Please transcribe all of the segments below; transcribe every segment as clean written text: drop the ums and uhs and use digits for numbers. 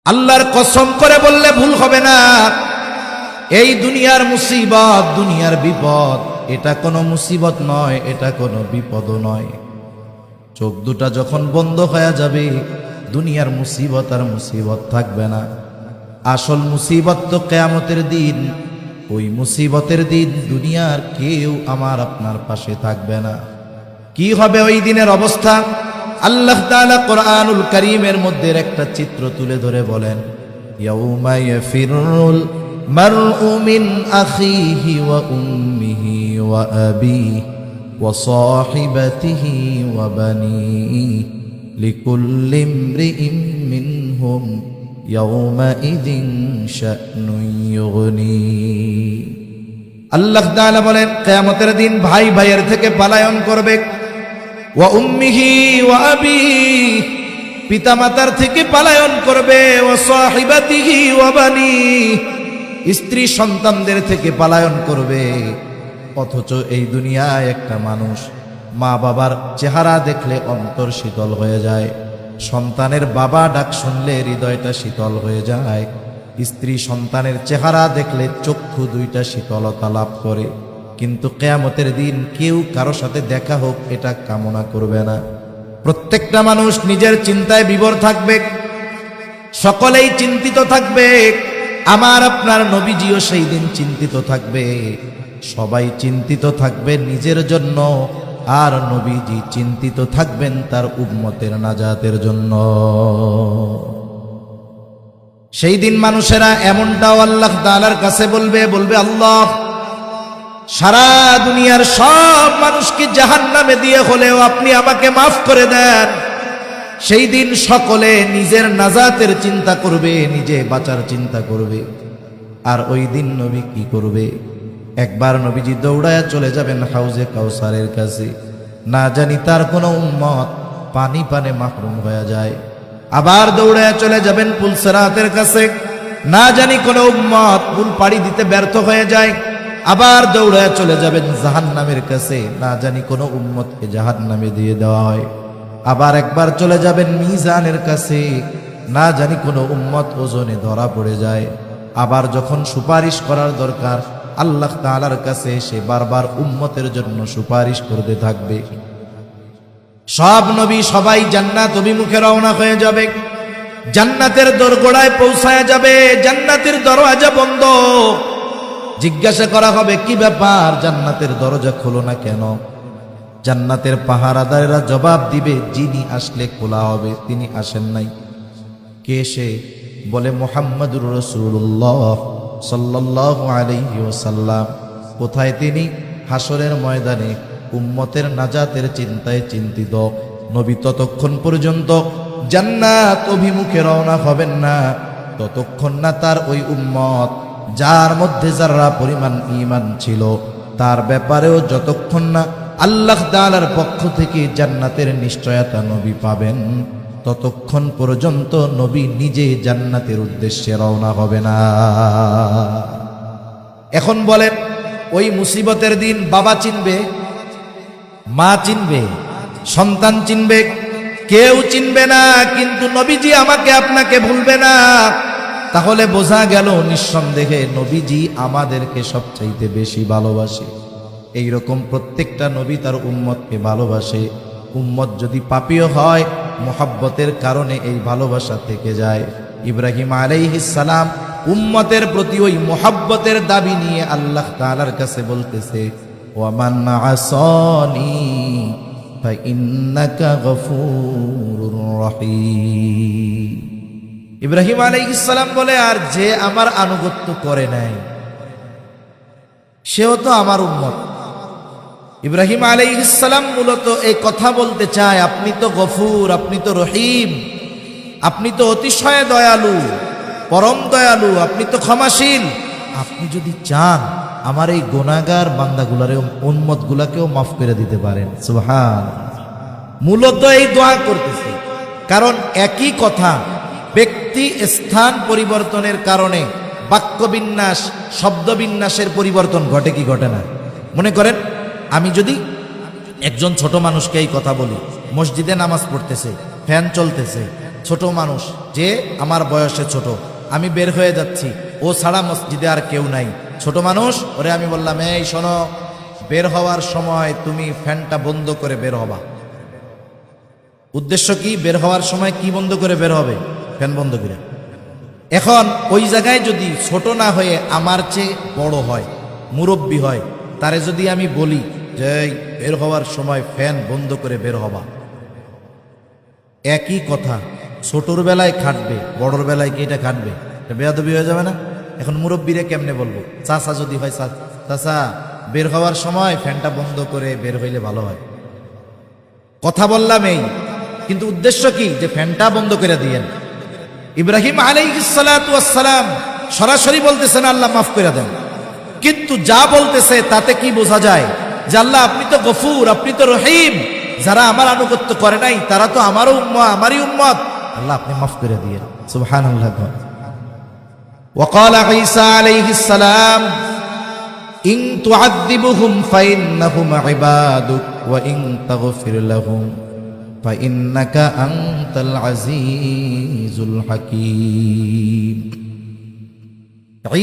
আল্লাহর কসম করে বললে ভুল হবে না, এই দুনিয়ার মুসিবত, দুনিয়ার বিপদ, এটা কোনো মুসিবত নয়, এটা কোনো বিপদও নয়। চোখ দুটা যখন বন্ধ হয়ে যাবে, দুনিয়ার মুসিবত আর মুসিবত থাকবে না। আসল মুসিবত তো কিয়ামতের দিন। ওই মুসিবতের দিন দুনিয়ার কেউ আমার আপনার পাশে থাকবে না। কি হবে ওই দিনের অবস্থা? আল্লাহ তাআলা কোরআনুল কারীমের মধ্যে একটা চিত্র তুলে ধরে বলেন, ইয়াউমা ইয়াফিরুল মারউ মিন আখিহি ওয়া উম্মিহি ওয়া আবিহি ওয়া সাহিবাতিহি ওয়া বানিহি লিকুল্লি ইমরিইম মিনহুম ইয়াউমাইযিন শা'নুন ইউগনি। আল্লাহ তাআলা বলেন, কিয়ামতের দিন ভাই ভাইয়ের থেকে পলায়ন করবে। ওয়া উম্মিহি ওয়া আবিহি, পিতামাতার থেকে পলায়ন করবে। ওয়া সাহিবাতিহি ওয়া বানিহি, স্ত্রী সন্তানদের থেকে পলায়ন করবে। অথচ এই দুনিয়ায় একটা মানুষ মা বাবার চেহারা দেখলে অন্তর শীতল হয়ে যায়, সন্তানের বাবা ডাক শুনলে হৃদয়টা শীতল হয়ে যায়, স্ত্রী সন্তানের চেহারা দেখলে চক্ষু দুইটা শীতলতা লাভ করে। কিন্তু কিয়ামতের দিন কেউ কারো সাথে দেখা হোক এটা কামনা করবে না। প্রত্যেকটা মানুষ নিজের চিন্তায় বিভোর থাকবে, সকলেই চিন্তিত থাকবে। আমার আপনার নবীজিও সেই দিন চিন্তিত থাকবে। সবাই চিন্তিত থাকবে নিজের জন্য, আর নবীজি চিন্তিত থাকবেন তার উম্মতের নাজাতের জন্য। সেই দিন মানুষেরা এমনটাও আল্লাহ তাআলার কাছে বলবে, আল্লাহ, সারা দুনিয়ার সব মানুষকে জাহান্নামে দিয়ে হলেও আপনি আমাকে মাফ করে দেন। সেই দিন সকলে নিজের নাজাতের চিন্তা করবে, নিজে বাঁচার চিন্তা করবে। আর ওই দিন নবী কি করবে? একবার নবীজি দৌড়ায় চলে যাবেন হাউজে কাউসারের কাছে। না জানি তার কোনো উম্মত পানি পানে মাহরুম হয়ে যায়। আবার দৌড়ায় চলে যাবেন পুলসিরাতের কাছে। না জানি কোনো উম্মত পুল পাড়ি দিতে ব্যর্থ হয়ে যায়। আবার দৌড়ায় চলে যাবেন জাহান্নামের কাছে। না জানি কোনো উম্মতকে জাহান্নামে দিয়ে দেওয়া হয়। আবার একবার চলে যাবেন মিজানের কাছে। না জানি কোনো উম্মত ওজনে ধরা পড়ে যায়। আবার যখন সুপারিশ করার দরকার, আল্লাহ তাআলার কাছে সে বারবার উম্মতের জন্য সুপারিশ করতে থাকবে। সব নবী সবাই জান্নাত অভিমুখে রওনা হয়ে যাবে, জান্নাতের দোরগোড়ায় পৌঁছায় যাবে। জান্নাতের দরওয়াজা বন্ধ। জিজ্ঞাসা করা হবে, কি ব্যাপার, জান্নাতের দরজা খোলো না কেন? জান্নাতের পাহারাদারেরা জবাব দিবে, যিনি আসলে খোলা হবে, তিনি আসেন নাই। কে সে? বলে, মুহাম্মাদুর রাসূলুল্লাহ সাল্লাল্লাহু আলাইহি ওয়াসাল্লাম। কোথায় তিনি? হাসরের ময়দানে উম্মতের নাজাতের চিন্তায় চিন্তিত। নবী ততক্ষণ পর্যন্ত জান্নাত অভিমুখে রওনা হবেন না, ততক্ষণ না তার ওই উম্মত যার মধ্যে যারা পরিমাণ ঈমান ছিল তার ব্যাপারেও যতক্ষণ না আল্লাহ তাআলার পক্ষ থেকে জান্নাতের নিশ্চয়তা নবী পাবেন, ততক্ষণ পর্যন্ত নবী নিজে জান্নাতের উদ্দেশ্যে রওনা হবে না। এখন বলেন, ওই মুসিবতের দিন বাবা চিনবে, মা চিনবে, সন্তান চিনবে? কেউ চিনবে না। কিন্তু নবীজি আমাকে আপনাকে ভুলবে না। তাহলে বোঝা গেল নিঃসন্দেহে নবীজি আমাদেরকে সবচাইতে বেশি ভালোবাসে। এইরকম প্রত্যেকটা নবী তার উম্মতকে ভালোবাসে। উম্মত যদি পাপীও হয়, মুহাব্বতের কারণে এই ভালোবাসা থেকে যায়। ইব্রাহিম আলাইহিস সালাম উম্মতের প্রতি ওই মুহাব্বতের দাবি নিয়ে আল্লাহ তাআলার কাছে বলতেছে, ওয়ামান আসানি ফাইন্নাকা গফুরুর রহিম। ইব্রাহিম আলাইহিস সালাম বলে, আর যে আমার আনুগত্য করে নাই সেও তো আমার উম্মত। ইব্রাহিম আলাইহিস সালাম মূলত এই কথা বলতে চায়, আপনি তো গফুর, আপনি তো রহিম, আপনি তো অতিশয় দয়ালু, পরম দয়ালু, আপনি তো ক্ষমাশীল। আপনি যদি চান আমার এই গুনাহগার বান্দাগুলারে, উম্মতগুলাকেও মাফ করে দিতে পারেন। সুবহান। মূলত এই দোয়া করতেছে, কারণ একই কথা ব্যক্তি স্থান পরিবর্তনের কারণে বাক্যবিন্যাস, শব্দবিন্যাসের পরিবর্তন ঘটে কি ঘটে না? মনে করেন আমি যদি একজন ছোট মানুষকে এই কথা বলি, মসজিদে নামাজ পড়তেছে, ফ্যান চলতেছে, ছোট মানুষ যে আমার বয়সে ছোট, আমি বের হয়ে যাচ্ছি, ও ছাড়া মসজিদে আর কেউ নাই, ছোট মানুষ, ওরে আমি বললাম, এই শোনো, বের হওয়ার সময় তুমি ফ্যানটা বন্ধ করে বের হবা। উদ্দেশ্য কি? বের হওয়ার সময় কি বন্ধ করে বের হবে? ফ্যান বন্ধ করে। এখন ওই জায়গায় যদি ছোট না হয়ে আমার চেয়ে বড় হয়, মুরব্বী হয়, তারে যদি আমি বলি যে বের হওয়ার সময় ফ্যান বন্ধ করে বের হবা, একই কথা, ছোটর বেলায় খাটবে, বড়র বেলায় কি এটা খাটবে? এটা বেয়াদবি হয়ে যাবে না? এখন মুরব্বীরে কেমনে বলবো? চাচা যদি হয়, চাচা বের হওয়ার সময় ফ্যানটা বন্ধ করে বের হইলে ভালো হয়। কথা বললাম এই, কিন্তু উদ্দেশ্য কি? যে ফ্যানটা বন্ধ করে দিয়েন। ইব্রাহিম আলাইহিস সালাতু ওয়াস সালাম সরাসরি বলতেছেন আল্লাহ মাফ করে দেন, কিন্তু যা বলতেছে তাতে কি বোঝা যায়? যে আল্লাহ আপনি তো গফুর, আপনি তো রহিম, যারা আমার আনুগত্য করে নাই তারা তো আমারও উম্মত, আমারই উম্মত, আল্লাহ আপনি মাফ করে দিয়েন। সুবহানাল্লাহ। وقال عيسى عليه السلام إن تعذبهم فإنهم عبادك وإن تغفر لهم فإنك أنت العزيز الحكيم।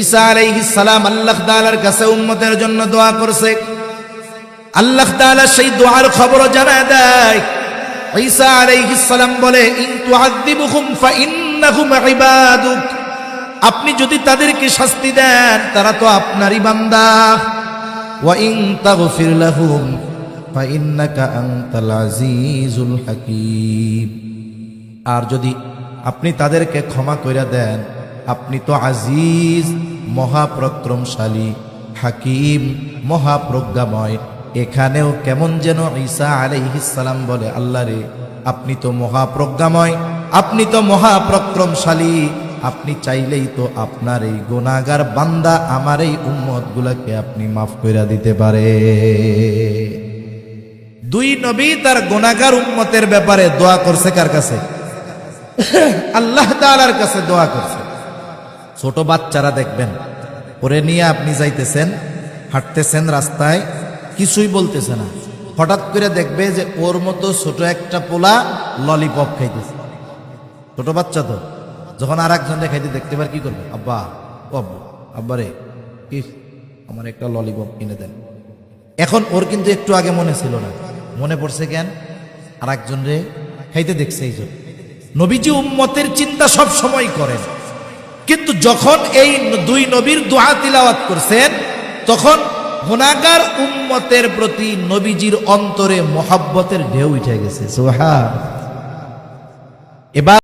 ঈসা আলাইহিস সালাম আল্লাহ তাআলার কাছে উম্মতের জন্য দোয়া করছে। আল্লাহ তাআলা সেই দোয়ার খবর জানায় দেয়। ঈসা আলাইহিস সালাম বলে, ইন তুআযিবুহুম ফাইন্নাহুম ইবাদুক, আপনি যদি তাদেরকে শাস্তি দেন তারা তো আপনারই বান্দা, ওয়া ইন তাগফির লাহুম ফাইন্নাকা আনতাল আজিজুল হাকীম, আর যদি আপনি তাদেরকে ক্ষমা কইরা দেন আপনি তো আজিজ, মহাপরাক্রমশালী, হাকিম, মহাপ্রজ্ঞাময়। এখানেও কেমন যেন ঈসা আলাইহিস সালাম বলে, আল্লাহ রে, আপনি তো মহাপ্রজ্ঞাময়, আপনি তো মহাপরাক্রমশালী, আপনি চাইলেই তো আপনার এই গুনাহগার বান্দা আমার এই উম্মত গুলাকে আপনি মাফ কইরা দিতে পারে। দুই নবী তার গুনাহগার উম্মতের ব্যাপারে দোয়া করছে কার কাছে? আল্লাহ তাআলার কাছে দোয়া করছে। ছোট বাচ্চারা দেখবেন, ওরে নিয়ে আপনি যাইতেছেন, হাঁটতেছেন রাস্তায়, কিছুই বলতেছে না, হঠাৎ করে দেখবে যে ওর মতো ছোট একটা পোলা ললিপপ খাইতেছে। ছোট বাচ্চা তো, যখন আর একজন খাইতে দেখতে পারে কি করবে? আব্বা, ও আব্বু, আব্বা রে, আমার একটা ললিপপ কিনে দেন। এখন ওর কিন্তু একটু আগে মনে ছিল না, মনে পড়ছে কেন? আর একজন রে খাইতে দেখছে। এই জন্য নবীজি উম্মতের চিন্তা সব সময় করেন, কিন্তু যখন এই দুই নবীর দোয়া তিলাওয়াত করছেন তখন গুনাহগার উম্মতের প্রতি নবীজির অন্তরে মহব্বতের ঢেউ উঠে গেছে। সুবহান। এবার